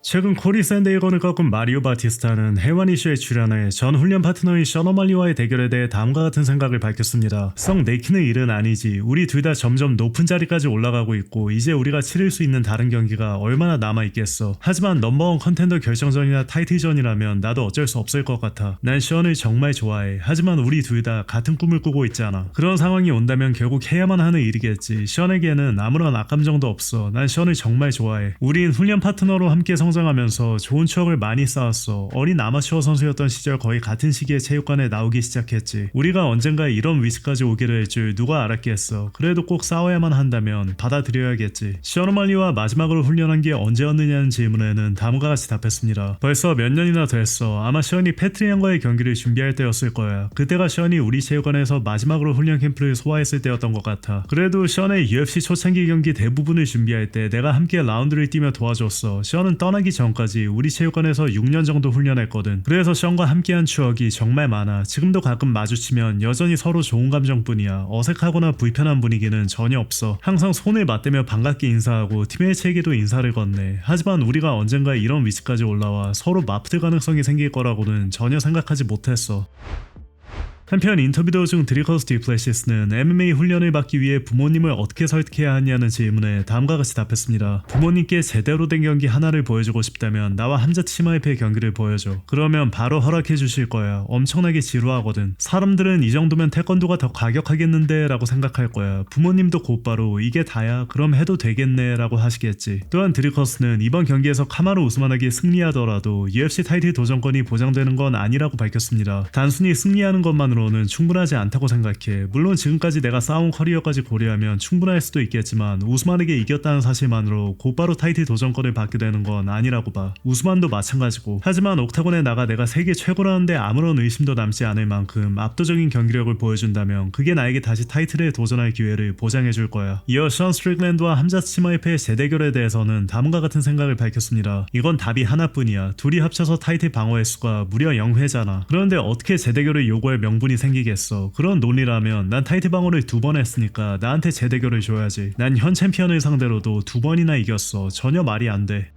최근 코리 샌디에고를 꺾은 마리오 바티스타는 해원 이슈에 출연해 전 훈련 파트너인 션 오멀리와의 대결에 대해 다음과 같은 생각을 밝혔습니다. 썩 내키는 일은 아니지. 우리 둘 다 점점 높은 자리까지 올라가고 있고 이제 우리가 치를 수 있는 다른 경기가 얼마나 남아있겠어. 하지만 넘버원 컨텐더 결정전이나 타이틀전이라면 나도 어쩔 수 없을 것 같아. 난 션을 정말 좋아해. 하지만 우리 둘 다 같은 꿈을 꾸고 있잖아. 그런 상황이 온다면 결국 해야만 하는 일이겠지. 션에게는 아무런 악감정도 없어. 난 션을 정말 좋아해. 우린 훈련 파트너로 함께 성장하면서 좋은 추억을 많이 쌓았어. 어린 아마추어 선수였던 시절 거의 같은 시기에 체육관에 나오기 시작했지. 우리가 언젠가 이런 위치까지 오기를 할 줄 누가 알았겠어. 그래도 꼭 싸워야만 한다면 받아들여야겠지. 션 오멀리와 마지막으로 훈련한 게 언제였느냐는 질문에는 다음과 같이 답했습니다. 벌써 몇 년이나 됐어. 아마 션이 패트리안과의 경기를 준비할 때였을 거야. 그때가 션이 우리 체육관에서 마지막으로 훈련 캠프를 소화했을 때였던 것 같아. 그래도 션의 UFC 초창기 경기 대부분을 준비할 때 내가 함께 라운드를 뛰며 도와줬어. 션은 떠나기 전까지 우리 체육관에서 6년 정도 훈련했거든. 그래서 션과 함께한 추억이 정말 많아. 지금도 가끔 마주치면 여전히 서로 좋은 감정뿐이야. 어색하거나 불편한 분위기는 전혀 없어. 항상 손을 맞대며 반갑게 인사하고 팀메이트에게도 인사를 건네. 하지만 우리가 언젠가 이런 위치까지 올라와 서로 맞붙을 가능성이 생길 거라고는 전혀 생각하지 못했어. 한편 인터뷰 도중 드리커스 디플래시스는 MMA 훈련을 받기 위해 부모님을 어떻게 설득해야 하냐는 질문에 다음과 같이 답했습니다. 부모님께 제대로 된 경기 하나를 보여주고 싶다면 나와 함자 치마이페의 경기를 보여줘. 그러면 바로 허락해 주실 거야. 엄청나게 지루하거든. 사람들은 이 정도면 태권도가 더 과격하겠는데 라고 생각할 거야. 부모님도 곧바로 이게 다야? 그럼 해도 되겠네 라고 하시겠지. 또한 드리커스는 이번 경기에서 카마루 우스만에게 승리하더라도 UFC 타이틀 도전권이 보장되는 건 아니라고 밝혔습니다. 단순히 승리하는 것만으로 는 충분하지 않다고 생각해. 물론 지금까지 내가 쌓아온 커리어까지 고려하면 충분할 수도 있겠지만 우스만에게 이겼다는 사실만으로 곧바로 타이틀 도전권을 받게 되는 건 아니라고 봐. 우스만도 마찬가지고. 하지만 옥타곤에 나가 내가 세계 최고라는데 아무런 의심도 남지 않을 만큼 압도적인 경기력을 보여준다면 그게 나에게 다시 타이틀에 도전할 기회를 보장해줄 거야. 이어 션 스트릭랜드와 함자 치마이페의 재대결에 대해서는 다음과 같은 생각을 밝혔습니다. 이건 답이 하나뿐이야. 둘이 합쳐서 타이틀 방어 횟수가 무려 0회잖아. 그런데 어떻게 재대결을 요구할 명분이 생기겠어. 그런 논리라면 난 타이틀 방어를 2번 했으니까 나한테 재대결을 줘야지. 난 현 챔피언을 상대로도 2번이나 이겼어. 전혀 말이 안 돼.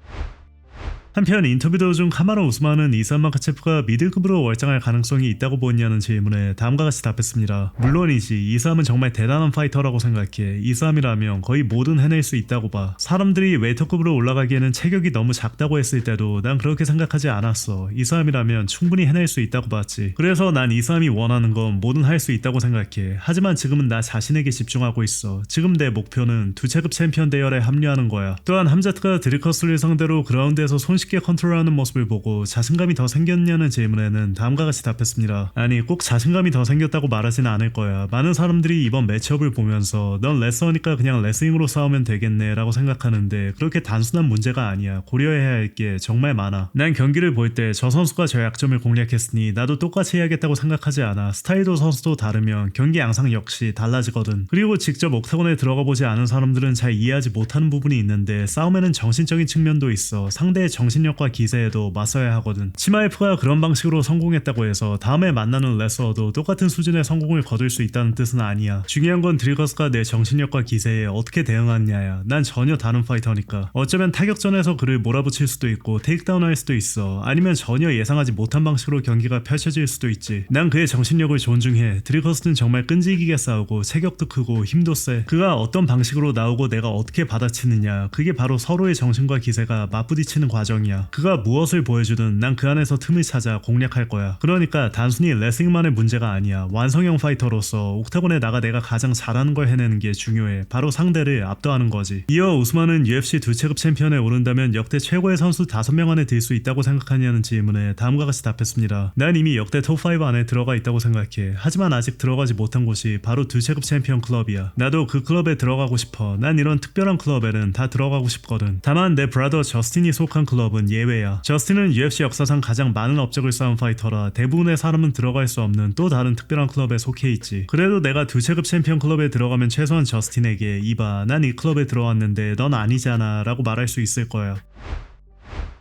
한편 인터뷰 도중 카마루 우스만은 이슬람 마카체프가 미들급으로 월장할 가능성이 있다고 보느냐는 질문에 다음과 같이 답했습니다. 물론이지. 이슬람은 정말 대단한 파이터라고 생각해. 이슬람이라면 거의 뭐든 해낼 수 있다고 봐. 사람들이 웨이터급으로 올라가기에는 체격이 너무 작다고 했을 때도 난 그렇게 생각하지 않았어. 이슬람이라면 충분히 해낼 수 있다고 봤지. 그래서 난 이슬람이 원하는 건 뭐든 할 수 있다고 생각해. 하지만 지금은 나 자신에게 집중하고 있어. 지금 내 목표는 두체급 챔피언 대열에 합류하는 거야. 또한 함자트가 드리커스를 상대로 그라운드에서 손쉽게 컨트롤하는 모습을 보고 자신감이 더 생겼냐는 질문에는 다음과 같이 답했습니다. 아니 꼭 자신감이 더 생겼다고 말하지는 않을 거야. 많은 사람들이 이번 매치업을 보면서 넌 레슬러니까 그냥 레슬링으로 싸우면 되겠네 라고 생각하는데 그렇게 단순한 문제가 아니야. 고려해야 할 게 정말 많아. 난 경기를 볼 때 저 선수가 저 약점을 공략했으니 나도 똑같이 해야겠다고 생각하지 않아. 스타일도 선수도 다르면 경기 양상 역시 달라지거든. 그리고 직접 옥타곤에 들어가 보지 않은 사람들은 잘 이해하지 못하는 부분이 있는데 싸움에는 정신적인 측면도 있어. 상대의 정신력과 기세에도 맞서야 하거든. 치마이프가 그런 방식으로 성공했다고 해서 다음에 만나는 레슬러도 똑같은 수준의 성공을 거둘 수 있다는 뜻은 아니야. 중요한 건 드리커스가 내 정신력과 기세에 어떻게 대응하느냐야. 난 전혀 다른 파이터니까. 어쩌면 타격전에서 그를 몰아붙일 수도 있고 테이크다운 할 수도 있어. 아니면 전혀 예상하지 못한 방식으로 경기가 펼쳐질 수도 있지. 난 그의 정신력을 존중해. 드리커스는 정말 끈질기게 싸우고 체격도 크고 힘도 세. 그가 어떤 방식으로 나오고 내가 어떻게 받아치느냐. 그게 바로 서로의 정신과 기세가 맞부딪히는 과정이야. 그가 무엇을 보여주든 난 그 안에서 틈을 찾아 공략할 거야. 그러니까 단순히 레슬링만의 문제가 아니야. 완성형 파이터로서 옥타곤에 나가 내가 가장 잘하는 걸 해내는 게 중요해. 바로 상대를 압도하는 거지. 이어 우스만은 UFC 두체급 챔피언에 오른다면 역대 최고의 선수 5명 안에 들 수 있다고 생각하냐는 질문에 다음과 같이 답했습니다. 난 이미 역대 톱5 안에 들어가 있다고 생각해. 하지만 아직 들어가지 못한 곳이 바로 두체급 챔피언 클럽이야. 나도 그 클럽에 들어가고 싶어. 난 이런 특별한 클럽에는 다 들어가고 싶거든. 다만 내 브라더 저스틴이 속한 클럽은 예외야. 저스틴은 UFC 역사상 가장 많은 업적을 쌓은 파이터라 대부분의 사람은 들어갈 수 없는 또 다른 특별한 클럽에 속해 있지. 그래도 내가 두체급 챔피언 클럽에 들어가면 최소한 저스틴에게 이봐 난 이 클럽에 들어왔는데 넌 아니잖아 라고 말할 수 있을 거야.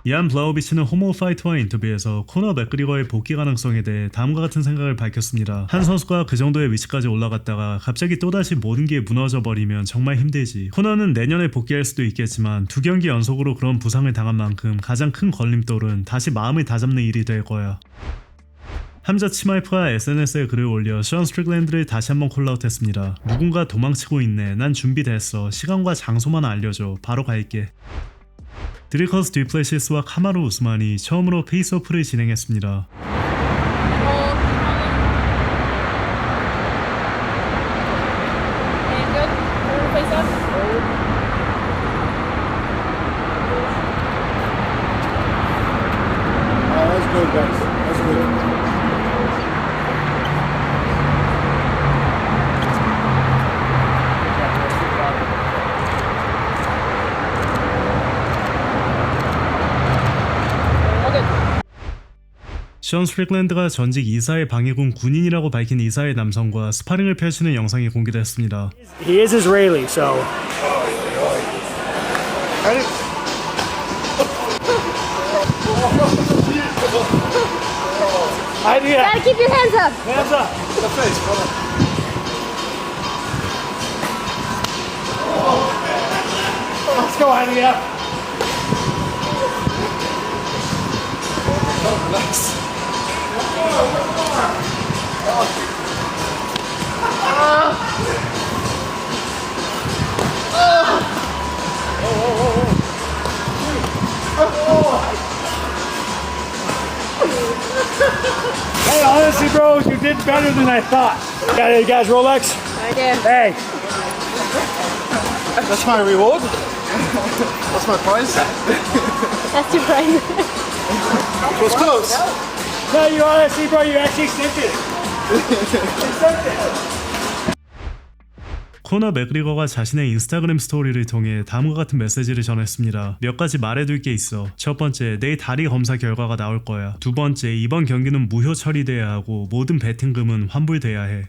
이안 블라우비치는 호모 파이터와 인터뷰에서 코너 맥그리거의 복귀 가능성에 대해 다음과 같은 생각을 밝혔습니다. 한 선수가 그 정도의 위치까지 올라갔다가 갑자기 또다시 모든 게 무너져 버리면 정말 힘들지. 코너는 내년에 복귀할 수도 있겠지만 2경기 연속으로 그런 부상을 당한 만큼 가장 큰 걸림돌은 다시 마음을 다잡는 일이 될 거야. 함자 치마이프가 SNS에 글을 올려 션 스트릭랜드를 다시 한번 콜아웃했습니다. 누군가 도망치고 있네. 난 준비됐어. 시간과 장소만 알려줘. 바로 갈게. 드리커스 듀플레시스와 카마루 우스만이 처음으로 페이스오프를 진행했습니다. 션 스트릭랜드가 전직 이사의 방해군 군인이라고 밝힌 이사의 남성과 스파링을 펼치는 영상이 공개됐습니다. He is Israeli, so. Gotta keep your hands up. Hands up. The face, brother. Let's go, Adria. Nice. Hey, honestly, bro, you did better than I thought. Got any guys Rolex? I do. Hey, That's my reward. That's my prize. That's too bright. It was close. no, you honestly, bro, you actually sent it. You sent it. 코너 맥그리거가 자신의 인스타그램 스토리를 통해 다음과 같은 메시지를 전했습니다. 몇 가지 말해둘 게 있어. 첫 번째, 내일 다리 검사 결과가 나올 거야. 두 번째, 이번 경기는 무효 처리돼야 하고 모든 베팅금은 환불돼야 해.